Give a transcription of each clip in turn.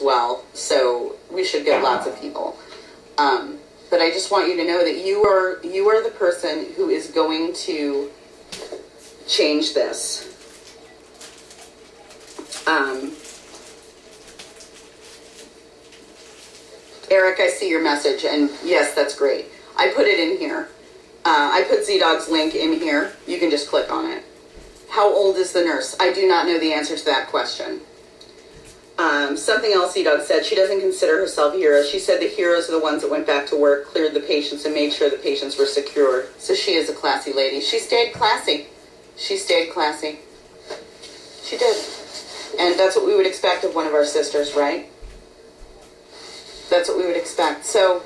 well, so we should get lots of people. But I just want you to know that you are the person who is going to change this. Eric, I see your message, and yes, that's great. I put it in here. I put ZDogg's link in here. You can just click on it. How old is the nurse? I do not know the answer to that question. Something else ZDogg said, she doesn't consider herself a hero. She said the heroes are the ones that went back to work, cleared the patients, and made sure the patients were secure. So she is a classy lady. She stayed classy. She stayed classy. She did. And that's what we would expect of one of our sisters, right? That's what we would expect. So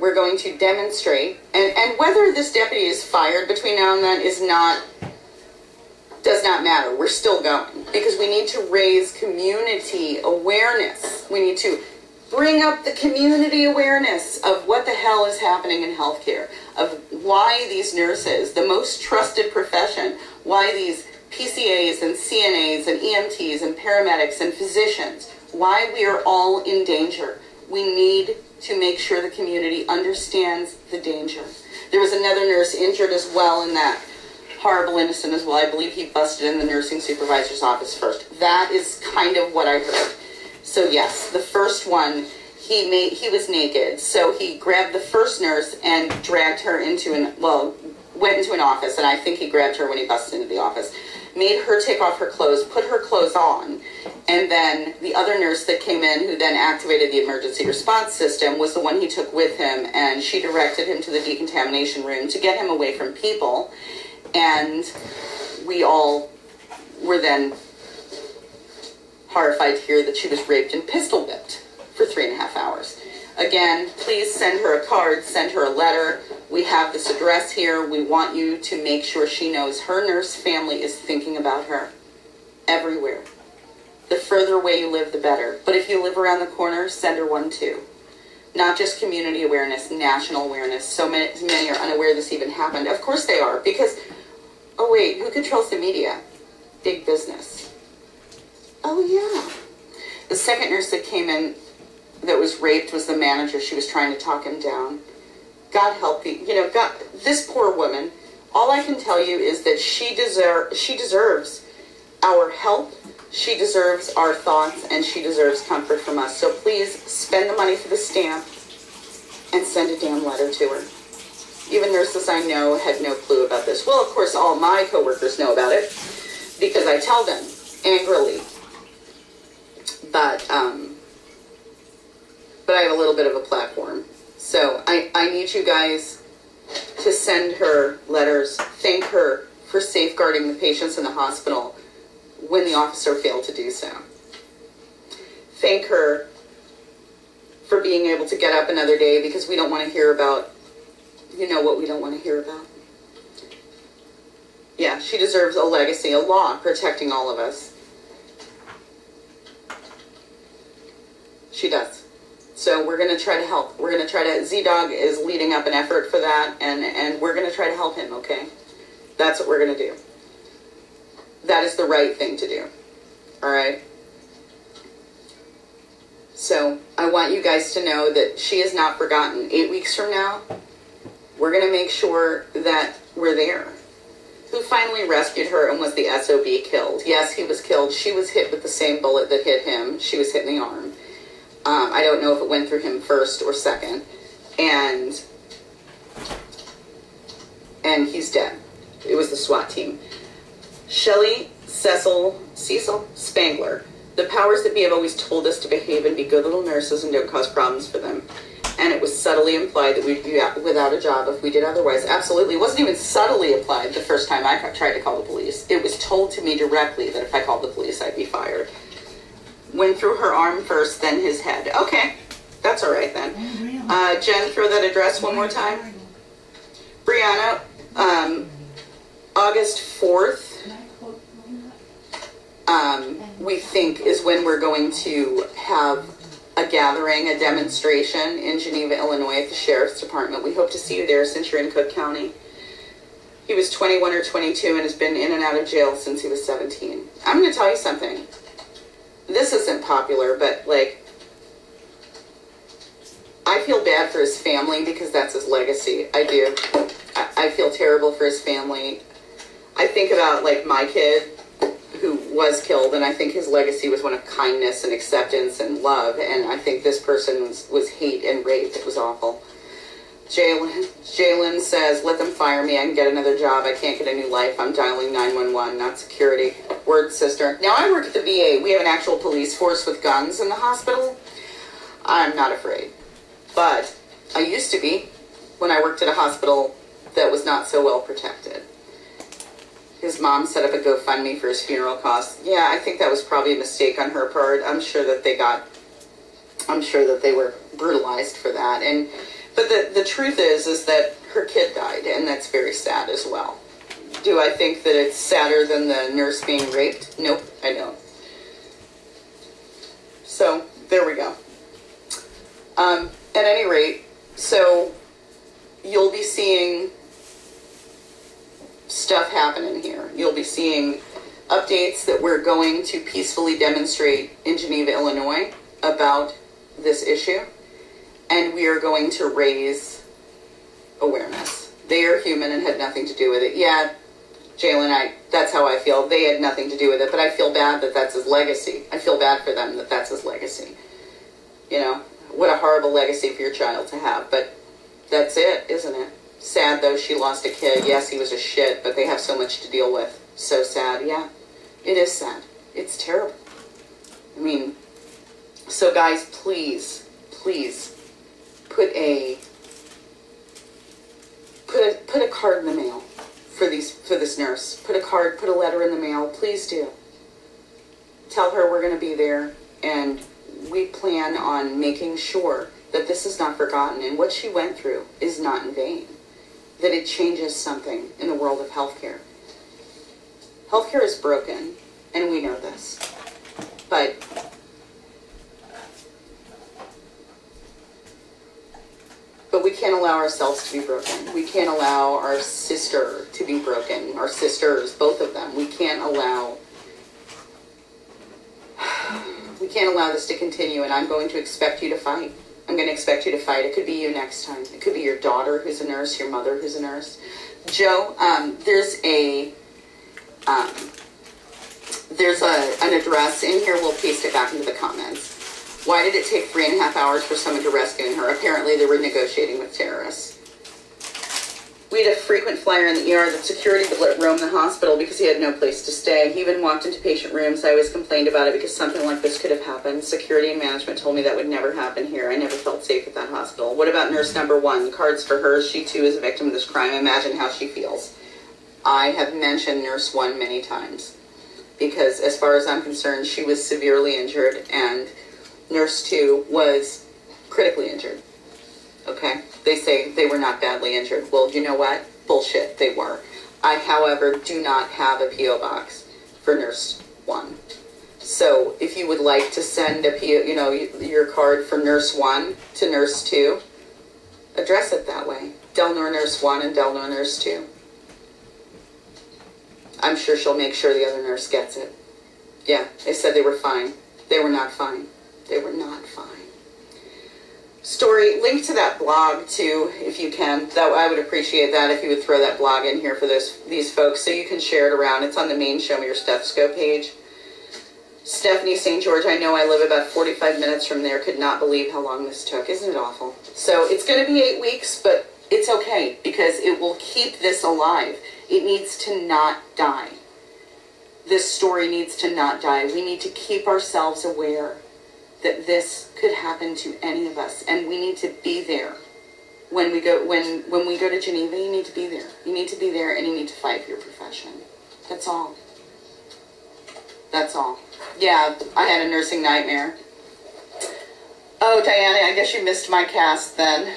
we're going to demonstrate, and whether this deputy is fired between now and then does not matter. We're still going because we need to raise community awareness. We need to bring up the community awareness of what the hell is happening in healthcare, of why these nurses, the most trusted profession, why these PCAs and CNAs and EMTs and paramedics and physicians, why we are all in danger. We need to make sure the community understands the danger. There was another nurse injured as well in that horrible incident as well. I believe he busted in the nursing supervisor's office first. That is kind of what I heard. So yes, the first one, he was naked. So he grabbed the first nurse and dragged her into went into an office, and I think he grabbed her when he busted into the office. Made her take off her clothes, put her clothes on, and then the other nurse that came in, who then activated the emergency response system, was the one he took with him, and she directed him to the decontamination room to get him away from people. And we all were then horrified to hear that she was raped and pistol whipped for 3.5 hours. Again, please send her a card, send her a letter. We have this address here. We want you to make sure she knows her nurse family is thinking about her everywhere. The further away you live, the better. But if you live around the corner, send her one too. Not just community awareness, national awareness. So many are unaware this even happened. Of course they are, because, oh wait, who controls the media? Big business. Oh yeah. The second nurse that came in that was raped was the manager. She was trying to talk him down. God help you. God, this poor woman, all I can tell you is that she deserves our help. She deserves our thoughts, and she deserves comfort from us. So please spend the money for the stamp and send a damn letter to her. Even nurses I know had no clue about this. Well, of course, all my coworkers know about it because I tell them angrily. But I have a little bit of a platform. So I need you guys to send her letters, thank her for safeguarding the patients in the hospital when the officer failed to do so. Thank her for being able to get up another day, because we don't want to hear about, what we don't want to hear about. Yeah, she deserves a legacy, a law protecting all of us. She does. So we're going to try to help. We're going to try to, ZDogg is leading up an effort for that, and we're going to try to help him, okay? That's what we're going to do. That is the right thing to do. All right? So I want you guys to know that she is not forgotten. 8 weeks from now, we're going to make sure that we're there. Who finally rescued her and was the SOB killed? Yes, he was killed. She was hit with the same bullet that hit him. She was hit in the arm. I don't know if it went through him first or second. And he's dead. It was the SWAT team. Shelley Cecil Spangler. The powers that be have always told us to behave and be good little nurses and don't cause problems for them. And it was subtly implied that we'd be without a job if we did otherwise. Absolutely. It wasn't even subtly applied the first time I tried to call the police. It was told to me directly that if I called the police, I'd be fired. Went through her arm first, then his head. Okay. That's all right then. Jen, throw that address one more time. Brianna, August 4th. We think is when we're going to have a gathering, a demonstration in Geneva, Illinois at the Sheriff's Department. We hope to see you there since you're in Cook County. He was 21 or 22 and has been in and out of jail since he was 17. I'm going to tell you something. this isn't popular, but like, I feel bad for his family because that's his legacy. I do. I feel terrible for his family. I think about like my kid who was killed, and I think his legacy was one of kindness and acceptance and love, and I think this person was hate and rape. It was awful. Jalen says, let them fire me. I can get another job. I can't get a new life. I'm dialing 911, not security. Word, sister. Now, I work at the VA. We have an actual police force with guns in the hospital. I'm not afraid. But I used to be when I worked at a hospital that was not so well protected. His mom set up a GoFundMe for his funeral costs. Yeah, I think that was probably a mistake on her part. I'm sure that they were brutalized for that. But the truth is that her kid died, and that's very sad as well. Do I think that it's sadder than the nurse being raped? Nope, I don't. So, there we go. At any rate, so you'll be seeing stuff happening here. You'll be seeing updates that we're going to peacefully demonstrate in Geneva, Illinois about this issue. And we are going to raise awareness. They are human and had nothing to do with it. Yeah, Jalen, that's how I feel. They had nothing to do with it, but I feel bad that that's his legacy. I feel bad for them that that's his legacy. You know, what a horrible legacy for your child to have, but that's it, isn't it? Sad, though, she lost a kid. Yes, he was a shit, but they have so much to deal with. So sad, yeah. It is sad. It's terrible. I mean, so guys, please, please, put a card in the mail for this nurse. Put a letter in the mail. Please do. Tell her we're going to be there, and we plan on making sure that this is not forgotten, and what she went through is not in vain. That it changes something in the world of healthcare. Healthcare is broken, and we know this. But we can't allow ourselves to be broken. We can't allow our sister to be broken. Our sisters, both of them. We can't allow this to continue, and I'm going to expect you to fight. I'm going to expect you to fight. It could be you next time. It could be your daughter who's a nurse, your mother who's a nurse. Joe, there's an address in here. We'll paste it back into the comments. Why did it take 3.5 hours for someone to rescue her? Apparently they were negotiating with terrorists. We had a frequent flyer in the ER that security would let roam the hospital because he had no place to stay. He even walked into patient rooms. I always complained about it because something like this could have happened. Security and management told me that would never happen here. I never felt safe at that hospital. What about nurse number 1? Cards for her. She too is a victim of this crime. Imagine how she feels. I have mentioned nurse 1 many times because as far as I'm concerned, she was severely injured and nurse 2 was critically injured. Okay? They say they were not badly injured. Well, you know what? Bullshit, they were. I, however, do not have a P.O. box for nurse 1. So if you would like to send a P.O., your card from nurse 1 to nurse 2, address it that way. Delnor Nurse 1 and Delnor Nurse 2. I'm sure she'll make sure the other nurse gets it. Yeah, they said they were fine. They were not fine. They were not fine. Story, link to that blog too, if you can. That I would appreciate that if you would throw that blog in here for these folks so you can share it around. It's on the main Show Me Your Stethoscope page. Stephanie St. George, I know I live about 45 minutes from there. Could not believe how long this took. Isn't it awful? So it's going to be 8 weeks, but it's okay because it will keep this alive. It needs to not die. This story needs to not die. We need to keep ourselves aware that this could happen to any of us, and we need to be there. When we go to Geneva, you need to be there. You need to be there, and you need to fight for your profession. That's all. That's all. Yeah, I had a nursing nightmare. Oh, Diana, I guess you missed my cast then.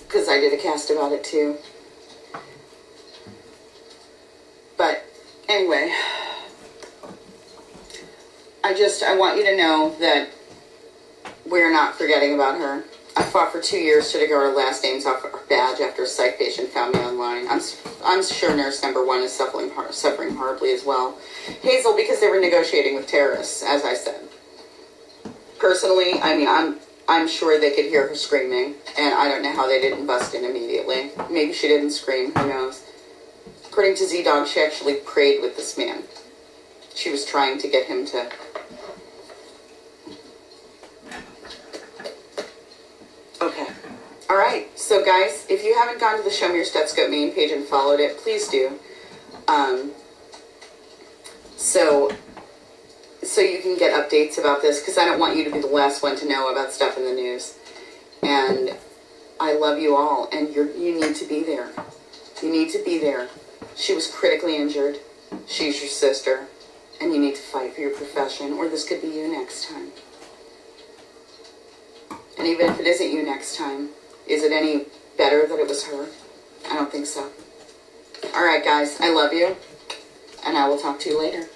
Because I did a cast about it too. But anyway, I want you to know that we're not forgetting about her. I fought for 2 years to take our last names off our badge after a psych patient found me online. I'm sure nurse number 1 is suffering horribly as well. Hazel, because they were negotiating with terrorists, as I said. Personally, I mean, I'm sure they could hear her screaming, and I don't know how they didn't bust in immediately. Maybe she didn't scream, who knows. According to ZDogg, she actually prayed with this man. She was trying to get him to... Okay. Alright, so guys, if you haven't gone to the Show Me Your Stethoscope main page and followed it, please do. So you can get updates about this, because I don't want you to be the last one to know about stuff in the news. And I love you all, and you need to be there. You need to be there. She was critically injured. She's your sister. And you need to fight for your profession, or this could be you next time. And even if it isn't you next time, is it any better that it was her? I don't think so. Alright guys, I love you, and I will talk to you later.